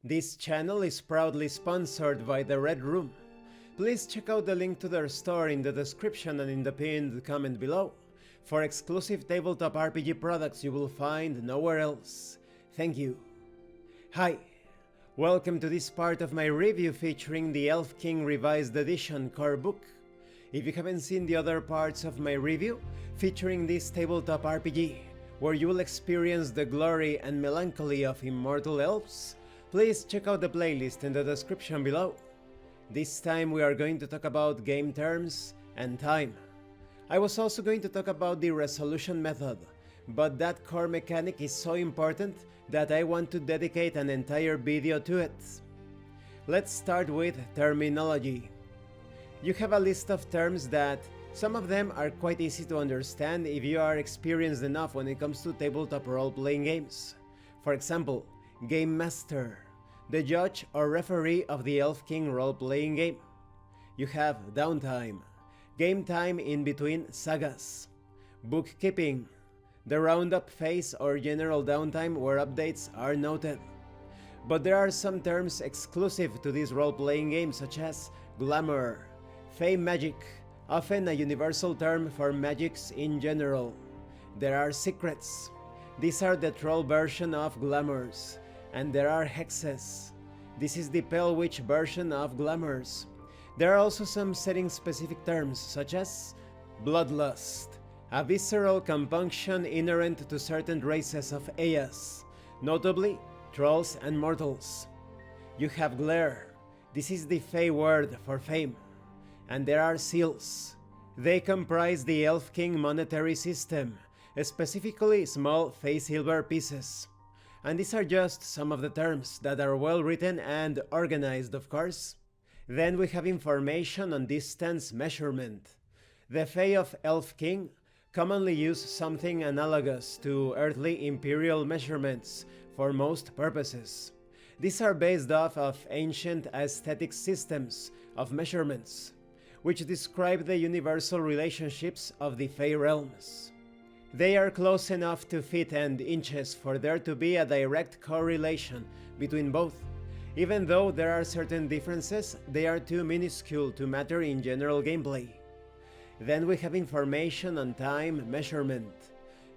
This channel is proudly sponsored by the Red Room. Please check out the link to their store in the description and in the pinned comment below for exclusive tabletop RPG products you will find nowhere else. Thank you. Hi, welcome to this part of my review featuring the Elfking Revised Edition core book. If you haven't seen the other parts of my review featuring this tabletop RPG, where you will experience the glory and melancholy of immortal elves, please check out the playlist in the description below. This time we are going to talk about game terms and time. I was also going to talk about the resolution method, but that core mechanic is so important that I want to dedicate an entire video to it. Let's start with terminology. You have a list of terms that some of them are quite easy to understand if you are experienced enough when it comes to tabletop role-playing games. For example, Game Master, the judge or referee of the Elfking role-playing game. You have downtime, game time in between sagas. Bookkeeping, the roundup phase or general downtime where updates are noted. But there are some terms exclusive to these role-playing games such as glamour, fey magic, often a universal term for magics in general. There are secrets. These are the troll version of glamours. And there are hexes. This is the Pale Witch version of glamours. There are also some setting-specific terms such as bloodlust, a visceral compunction inherent to certain races of Aeas, notably trolls and mortals. You have glare. This is the fey word for fame. And there are seals. They comprise the Elfking monetary system, specifically small fey silver pieces. And these are just some of the terms that are well written and organized, of course. Then we have information on distance measurement. The Fae of Elfking commonly use something analogous to earthly imperial measurements for most purposes. These are based off of ancient aesthetic systems of measurements, which describe the universal relationships of the Fae realms. They are close enough to feet and inches for there to be a direct correlation between both. Even though there are certain differences, they are too minuscule to matter in general gameplay. Then we have information on time measurement.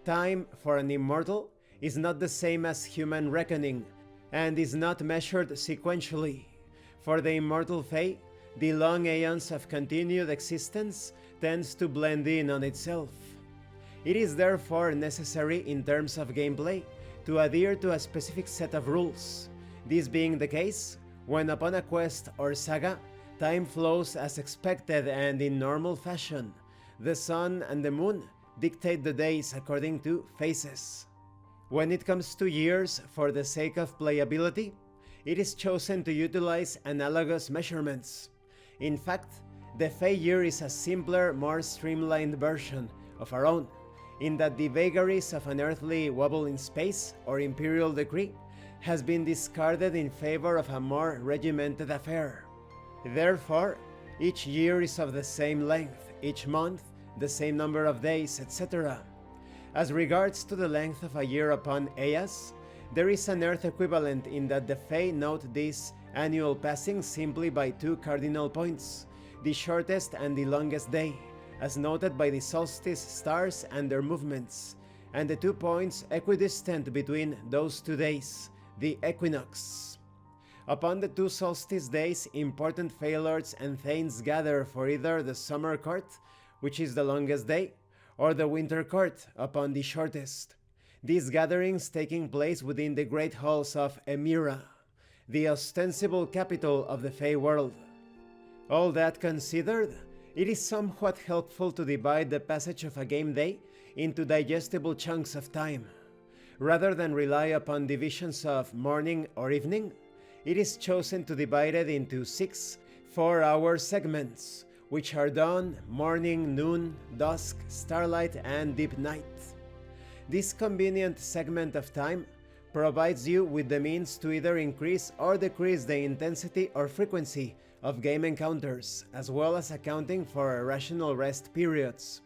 Time for an immortal is not the same as human reckoning, and is not measured sequentially. For the immortal Fae, the long aeons of continued existence tends to blend in on itself. It is therefore necessary in terms of gameplay to adhere to a specific set of rules. This being the case, when upon a quest or saga, time flows as expected and in normal fashion. The sun and the moon dictate the days according to phases. When it comes to years, for the sake of playability, it is chosen to utilize analogous measurements. In fact, the Fey year is a simpler, more streamlined version of our own, in that the vagaries of an earthly wobble in space or imperial decree has been discarded in favor of a more regimented affair. Therefore, each year is of the same length, each month the same number of days, etc. As regards to the length of a year upon Aeas, there is an Earth equivalent in that the Fae note this annual passing simply by two cardinal points, the shortest and the longest day, as noted by the solstice stars and their movements, and the 2 points equidistant between those 2 days, the equinox. Upon the 2 solstice days, important Fae lords and thanes gather for either the summer court, which is the longest day, or the winter court upon the shortest. These gatherings taking place within the great halls of Emira, the ostensible capital of the Fae world. All that considered, it is somewhat helpful to divide the passage of a game day into digestible chunks of time. Rather than rely upon divisions of morning or evening, it is chosen to divide it into 6 4-hour segments, which are dawn, morning, noon, dusk, starlight, and deep night. This convenient segment of time provides you with the means to either increase or decrease the intensity or frequency of game encounters, as well as accounting for rational rest periods.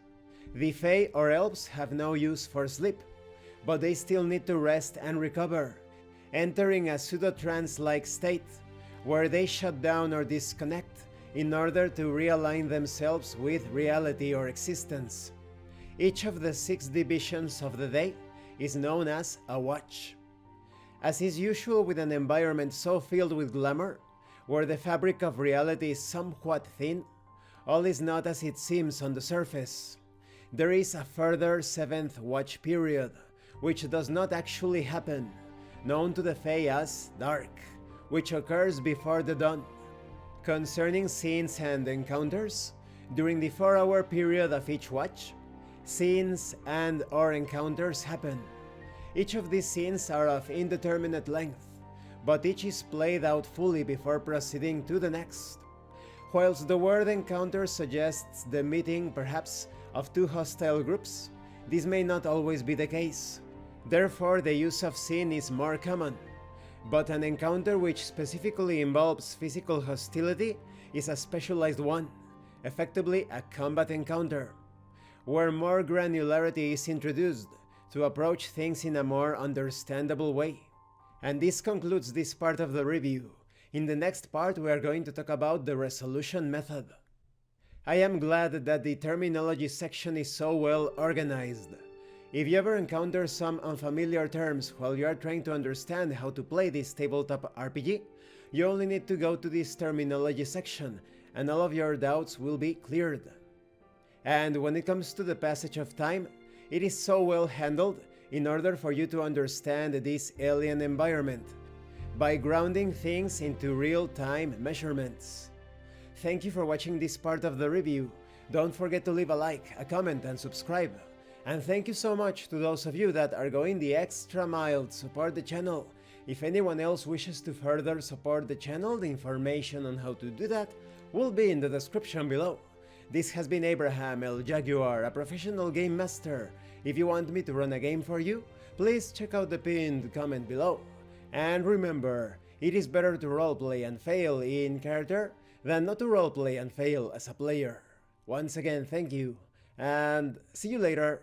The Fae or Elves have no use for sleep, but they still need to rest and recover, entering a pseudo-trance-like state where they shut down or disconnect in order to realign themselves with reality or existence. Each of the 6 divisions of the day is known as a watch. As is usual with an environment so filled with glamour, where the fabric of reality is somewhat thin, all is not as it seems on the surface. There is a further 7th watch period, which does not actually happen, known to the Fae as dark, which occurs before the dawn. Concerning scenes and encounters, during the 4-hour period of each watch, scenes and/or encounters happen. Each of these scenes are of indeterminate length, but each is played out fully before proceeding to the next. Whilst the word encounter suggests the meeting, perhaps, of 2 hostile groups, this may not always be the case. Therefore, the use of scene is more common. But an encounter which specifically involves physical hostility is a specialized one, effectively a combat encounter, where more granularity is introduced to approach things in a more understandable way. And this concludes this part of the review. In the next part we are going to talk about the resolution method. I am glad that the terminology section is so well organized. If you ever encounter some unfamiliar terms while you are trying to understand how to play this tabletop RPG, you only need to go to this terminology section and all of your doubts will be cleared. And when it comes to the passage of time, it is so well handled in order for you to understand this alien environment by grounding things into real-time measurements. Thank you for watching this part of the review. Don't forget to leave a like, a comment and subscribe. And thank you so much to those of you that are going the extra mile to support the channel. If anyone else wishes to further support the channel, the information on how to do that will be in the description below. This has been Abraham El Jaguar, a professional game master. If you want me to run a game for you, please check out the pinned comment below. And remember, it is better to roleplay and fail in character than not to roleplay and fail as a player. Once again, thank you, and see you later.